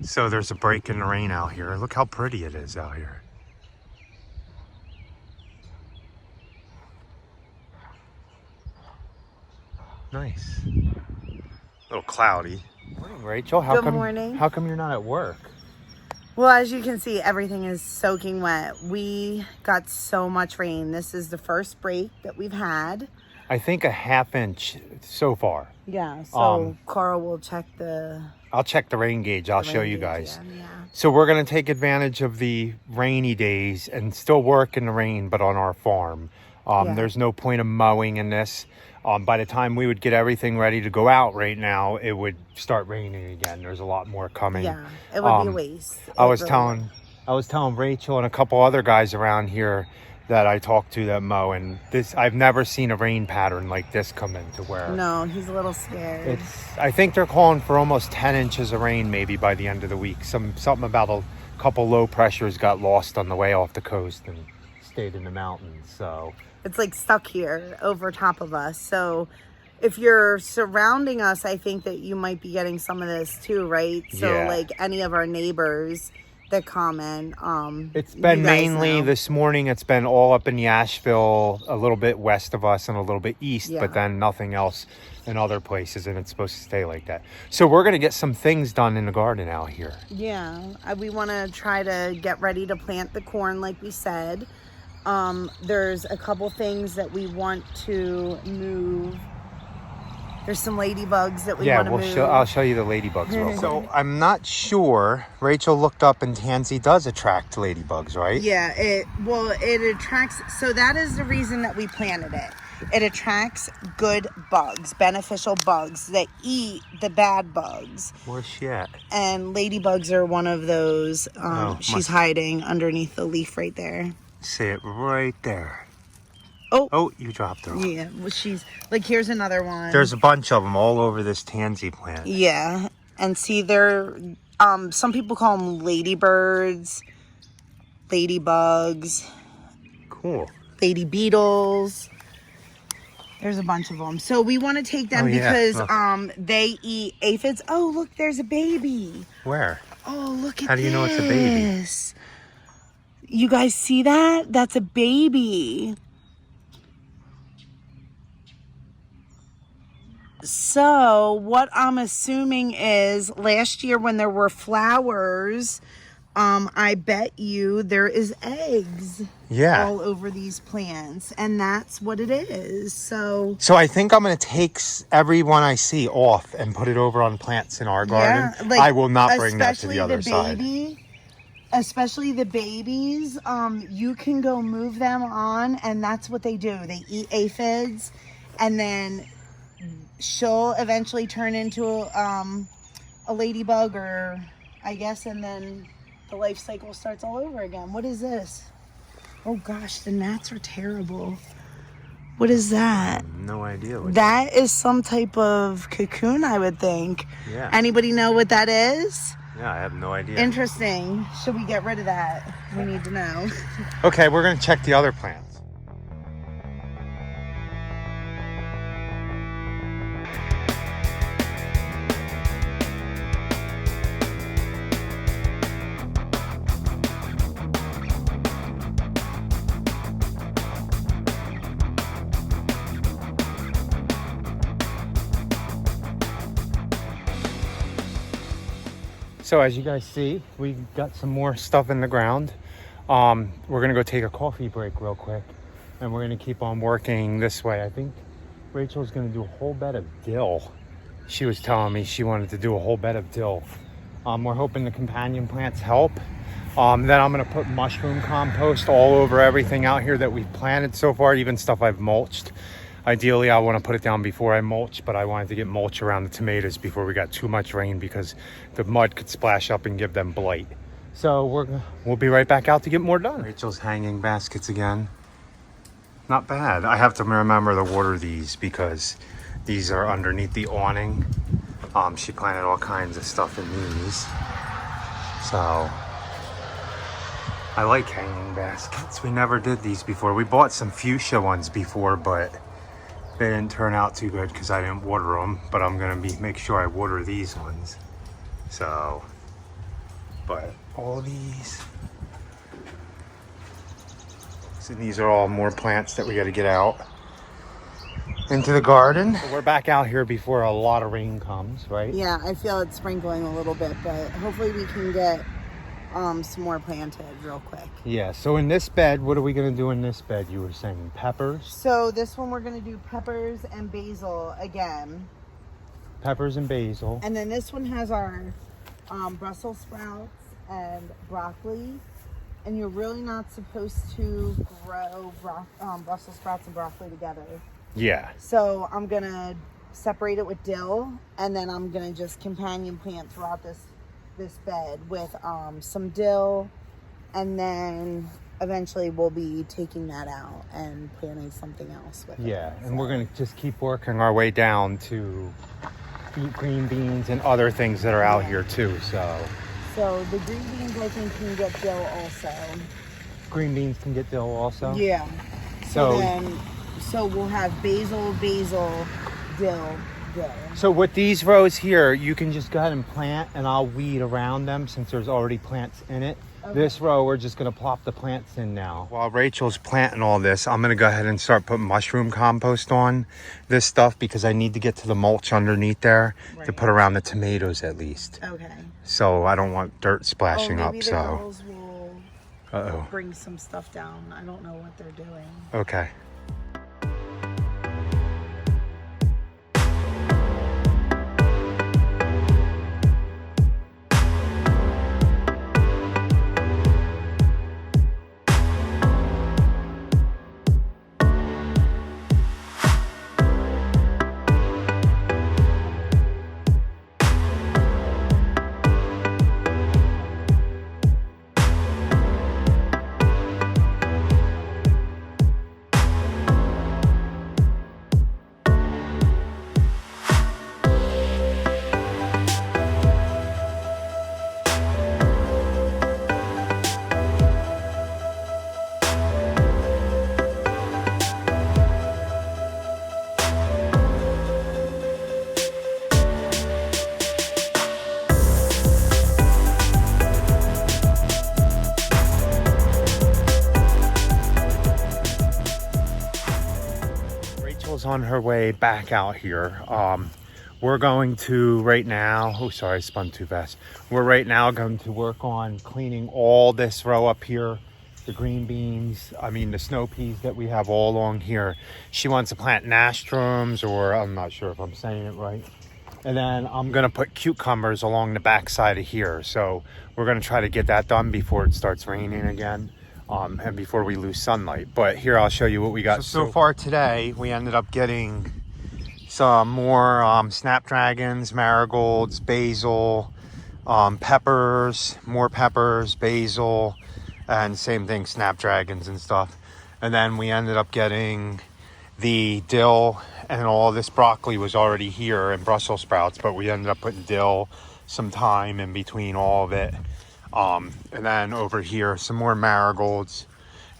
So there's a break in the rain out here. Look how pretty it is out here. Nice. A little cloudy. Morning, Rachel. Good morning. How come you're not at work? Well, as you can see, everything is soaking wet. We got so much rain. This is the first break that we've had. I think a half inch so far. Yeah, so Carl will check I'll check the rain gauge. I'll show you guys. Yeah. So we're going to take advantage of the rainy days and still work in the rain, but on our farm. There's no point of mowing in this. By the time we would get everything ready to go out right now, it would start raining again. There's a lot more coming. Yeah, it would be a waste. I was telling Rachel and a couple other guys around here that I talked to that mow, and I've never seen a rain pattern like this come into where. No, he's a little scared. I think they're calling for almost 10 inches of rain maybe by the end of the week. Something about a couple low pressures got lost on the way off the coast and stayed in the mountains. So it's like stuck here over top of us. So if you're surrounding us, I think that you might be getting some of this too, right? So yeah. Like any of our neighbors that comment. It's been mainly this morning. It's been all up in the Asheville, a little bit west of us and a little bit east, but then nothing else in other places, and it's supposed to stay like that. So we're going to get some things done in the garden out here. Yeah, we want to try to get ready to plant the corn like we said. There's a couple things that we want to move. There's some ladybugs that we want to move. I'll show you the ladybugs real quick. So I'm not sure. Rachel looked up and tansy does attract ladybugs, right? Yeah, it attracts. So that is the reason that we planted it. It attracts good bugs, beneficial bugs that eat the bad bugs. Where's she at? And ladybugs are one of those. She's hiding underneath the leaf right there. See it right there. Oh, you dropped her. Yeah, well, she's like, here's another one. There's a bunch of them all over this tansy plant. Yeah, and see, they're some people call them ladybirds, ladybugs. Cool. Lady beetles. There's a bunch of them. So we want to take them because they eat aphids. Oh, look, there's a baby. Where? Oh, look at this. How do you know it's a baby? You guys see that? That's a baby. So what I'm assuming is last year when there were flowers, I bet you there is eggs all over these plants, and that's what it is. So I think I'm going to take every one I see off and put it over on plants in our garden. Like, I will not bring that to the other side. Especially the babies, you can go move them on, and that's what they do. They eat aphids, and then she'll eventually turn into a ladybug, or I guess, and then the life cycle starts all over again. What is this? Oh gosh, the gnats are terrible. What is that? No idea. That is some type of cocoon, I would think. Yeah. Anybody know what that is? Yeah, I have no idea. Interesting. Should we get rid of that? We need to know. Okay, we're going to check the other plants. So as you guys see, we've got some more stuff in the ground. We're gonna go take a coffee break real quick, and we're gonna keep on working this way. I think Rachel's gonna do a whole bed of dill. She was telling me she wanted to do a whole bed of dill. We're hoping the companion plants help. Then I'm gonna put mushroom compost all over everything out here that we've planted so far, even stuff I've mulched. Ideally, I want to put it down before I mulch, but I wanted to get mulch around the tomatoes before we got too much rain because the mud could splash up and give them blight. So we'll be right back out to get more done. Rachel's hanging baskets again. Not bad. I have to remember to water these because these are underneath the awning. She planted all kinds of stuff in these. So I like hanging baskets. We never did these before. We bought some fuchsia ones before, but they didn't turn out too good because I didn't water them. But I'm gonna make sure I water these ones. So but all these. So these are all more plants that we got to get out into the garden. So we're back out here before a lot of rain comes, right? Yeah, I feel it's sprinkling a little bit, but hopefully we can get some more planted real quick. Yeah, so in this bed, what are we going to do in this bed? You were saying peppers? So this one we're going to do peppers and basil again. Peppers and basil. And then this one has our Brussels sprouts and broccoli. And you're really not supposed to grow Brussels sprouts and broccoli together. Yeah. So I'm going to separate it with dill, and then I'm going to just companion plant throughout this bed with some dill, and then eventually we'll be taking that out and planting something else with it. Yeah, and we're going to just keep working our way down to eat green beans and other things that are out here too, So the green beans, I think, can get dill also. Green beans can get dill also? Yeah. So So we'll have basil, dill. So with these rows here, you can just go ahead and plant, and I'll weed around them since there's already plants in it. Okay. This row, we're just going to plop the plants in now. While Rachel's planting all this, I'm going to go ahead and start putting mushroom compost on this stuff because I need to get to the mulch underneath there to put around the tomatoes at least. Okay. So I don't want dirt splashing up. The girls will bring some stuff down. I don't know what they're doing. Okay. On her way back out here. We're going to right now, oh sorry, I spun too fast. We're right now going to work on cleaning all this row up here, the green beans, the snow peas that we have all along here. She wants to plant nasturtiums, or I'm not sure if I'm saying it right. And then I'm gonna put cucumbers along the back side of here. So we're gonna try to get that done before it starts raining again. And before we lose sunlight. But here I'll show you what we got. So far today, we ended up getting some more snapdragons, marigolds, basil, peppers, more peppers, basil, and same thing, snapdragons and stuff. And then we ended up getting the dill, and all this broccoli was already here, and Brussels sprouts, but we ended up putting dill, some thyme in between all of it. And then over here, some more marigolds.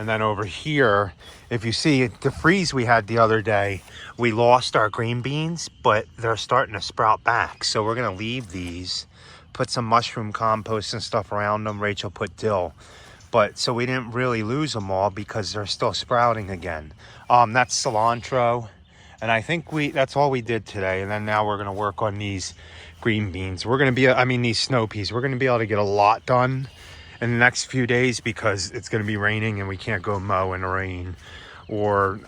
And then over here, if you see the freeze we had the other day, we lost our green beans, but they're starting to sprout back. So we're going to leave these, put some mushroom compost and stuff around them. Rachel put dill. But so we didn't really lose them all because they're still sprouting again. That's cilantro. And I think that's all we did today. And then now we're going to work on these green beans. We're going to be, these snow peas. We're going to be able to get a lot done in the next few days because it's going to be raining and we can't go mow in the rain. Or,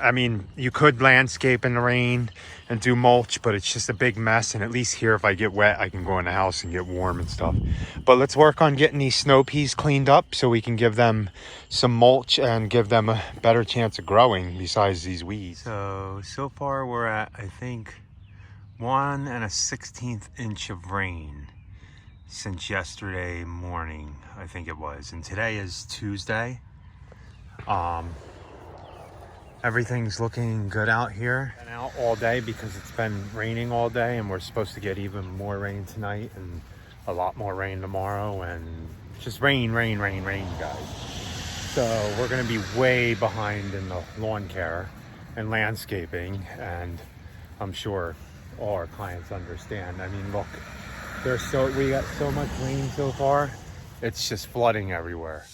you could landscape in the rain and do mulch, but it's just a big mess. And at least here, if I get wet, I can go in the house and get warm and stuff. But let's work on getting these snow peas cleaned up so we can give them some mulch and give them a better chance of growing besides these weeds. So far we're at, I think, 1 1/16 inch of rain since yesterday morning, I think it was. And today is Tuesday. Everything's looking good out here. Been out all day because it's been raining all day, and we're supposed to get even more rain tonight and a lot more rain tomorrow, and just rain, guys. So we're gonna be way behind in the lawn care and landscaping, and I'm sure all our clients understand. Look, we got so much rain so far it's just flooding everywhere.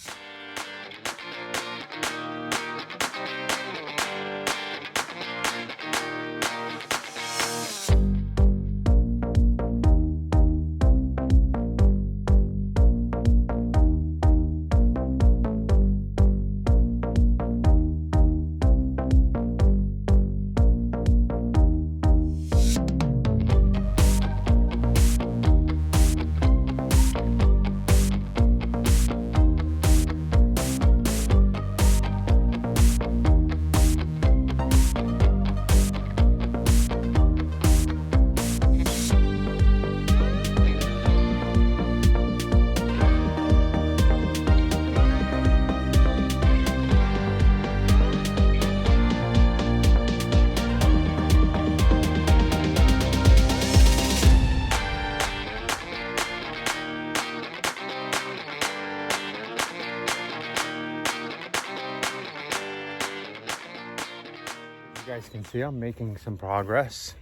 You guys can see I'm making some progress.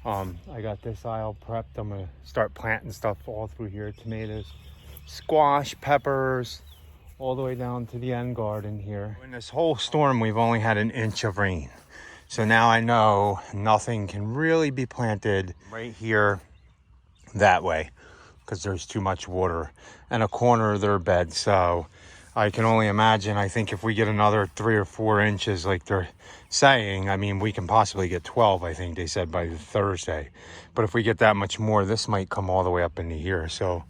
I got this aisle prepped. I'm gonna start planting stuff all through here. Tomatoes, squash, peppers, all the way down to the end garden here. In this whole storm, we've only had an inch of rain. So now I know nothing can really be planted right here that way because there's too much water and a corner of their bed. So I can only imagine, I think if we get another 3 or 4 inches like they're saying, I mean, we can possibly get 12, I think they said, by Thursday. But if we get that much more, this might come all the way up into here. So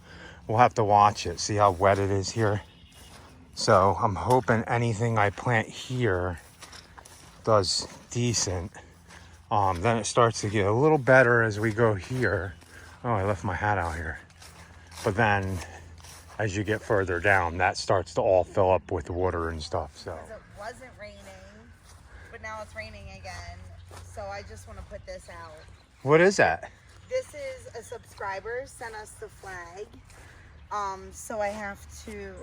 we'll have to watch it, see how wet it is here. So I'm hoping anything I plant here does decent. Then it starts to get a little better as we go here. Oh, I left my hat out here. But then as you get further down, that starts to all fill up with water and stuff. So It wasn't raining, but now it's raining again. So I just want to put this out. what is that? This is a subscriber sent us the flag. So I have to,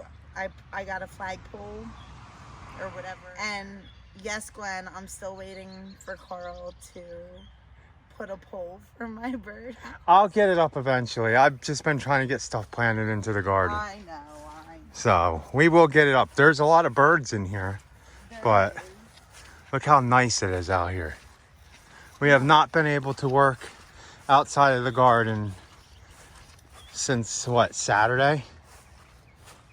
I got a flagpole or whatever. And yes, Glenn, I'm still waiting for Carl to put a pole for my bird. I'll get it up eventually. I've just been trying to get stuff planted into the garden. I know. So we will get it up. There's a lot of birds in here, but look how nice it is out here. We have not been able to work outside of the garden since what, Saturday?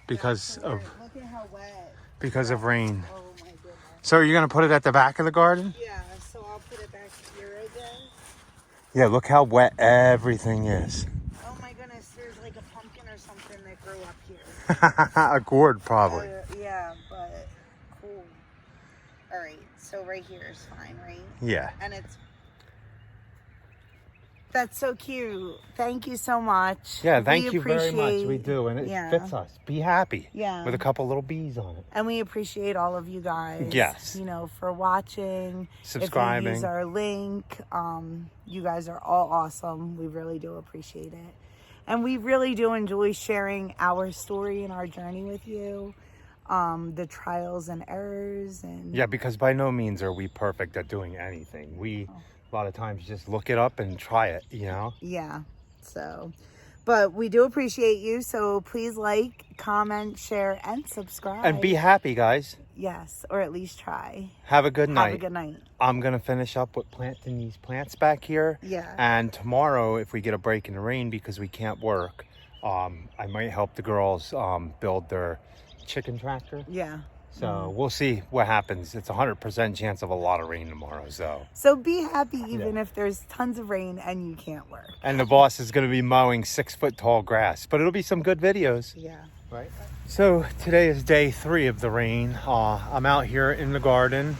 Because of Look at how wet. rain. Oh my goodness. So you're gonna put it at the back of the garden? Yeah, so I'll put it back here again. Yeah, look how wet everything is. Oh my goodness, there's like a pumpkin or something that grew up here. A gourd probably. Yeah, but cool. All right, so right here is fine, right? Yeah. And that's so cute. Thank you so much. Yeah, thank you very much. We do, and it yeah. fits us. Be happy. Yeah. With a couple little bees on it. And we appreciate all of you guys. Yes. You know, for watching. Subscribing. If you use our link, you guys are all awesome. We really do appreciate it. And we really do enjoy sharing our story and our journey with you. The trials and errors. And Yeah, because by no means are we perfect at doing anything. We, a lot of times, just look it up and try it, you know? Yeah. So, but we do appreciate you. So please like, comment, share, and subscribe. And be happy, guys. Yes, or at least try. Have a good night. Have a good night. I'm going to finish up with planting these plants back here. Yeah. And tomorrow, if we get a break in the rain because we can't work, I might help the girls build their chicken tractor. Yeah. So we'll see what happens. It's 100% chance of a lot of rain tomorrow. So be happy even if there's tons of rain and you can't work. And the boss is going to be mowing 6-foot tall grass, but it'll be some good videos. Yeah. Right. So today is day 3 of the rain. I'm out here in the garden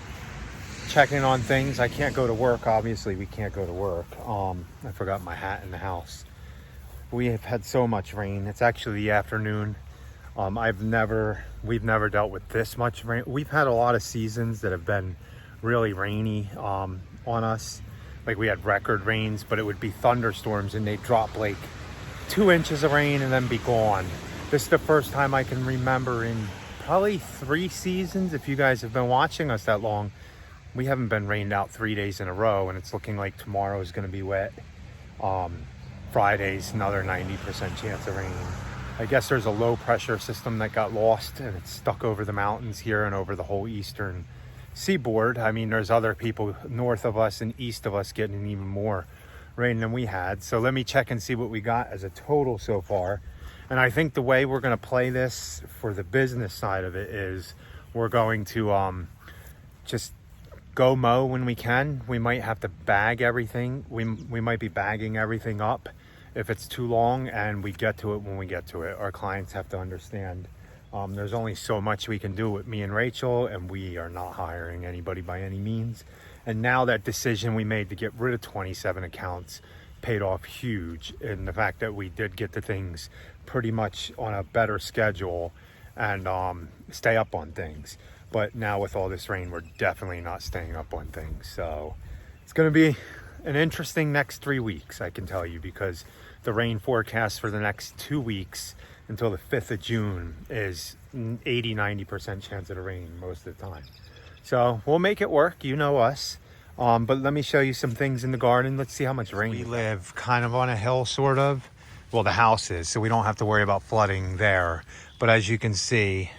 checking on things. I can't go to work. Obviously, we can't go to work. I forgot my hat in the house. We have had so much rain. It's actually the afternoon. We've never dealt with this much rain. We've had a lot of seasons that have been really rainy on us. Like we had record rains, but it would be thunderstorms and they'd drop like 2 inches of rain and then be gone. This is the first time I can remember in probably 3 seasons, if you guys have been watching us that long, we haven't been rained out 3 days in a row, and it's looking like tomorrow is going to be wet. Friday's another 90% chance of rain. I guess there's a low pressure system that got lost and it's stuck over the mountains here and over the whole eastern seaboard. I mean, there's other people north of us and east of us getting even more rain than we had. So let me check and see what we got as a total so far. And I think the way we're going to play this for the business side of it is we're going to just go mow when we can. We might have to bag everything. We might be bagging everything up if it's too long, and we get to it when we get to it. Our clients have to understand there's only so much we can do with me and Rachel, and we are not hiring anybody by any means. And now that decision we made to get rid of 27 accounts paid off huge in the fact that we did get the things pretty much on a better schedule and stay up on things. But now with all this rain, we're definitely not staying up on things. So it's going to be an interesting next 3 weeks, I can tell you, because the rain forecast for the next 2 weeks until the 5th of June is 80-90% chance of the rain most of the time. So we'll make it work, you know us. But let me show you some things in the garden. Let's see how much rain. We live kind of on a hill, sort of. Well, the house is, so we don't have to worry about flooding there. But as you can see,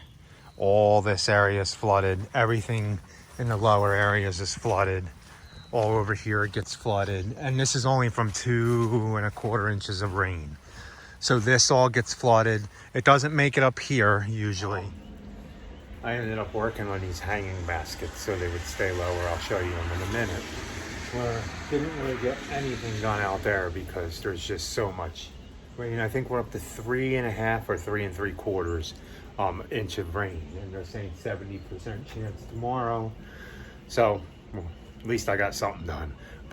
all this area is flooded. Everything in the lower areas is flooded. All over here it gets flooded. And this is only from 2¼ inches of rain. So this all gets flooded. It doesn't make it up here usually. I ended up working on these hanging baskets so they would stay lower. I'll show you them in a minute. Didn't really get anything done out there because there's just so much rain. I think we're up to 3½ or 3¾ inch of rain, and they're saying 70% chance tomorrow. So well, at least I got something done.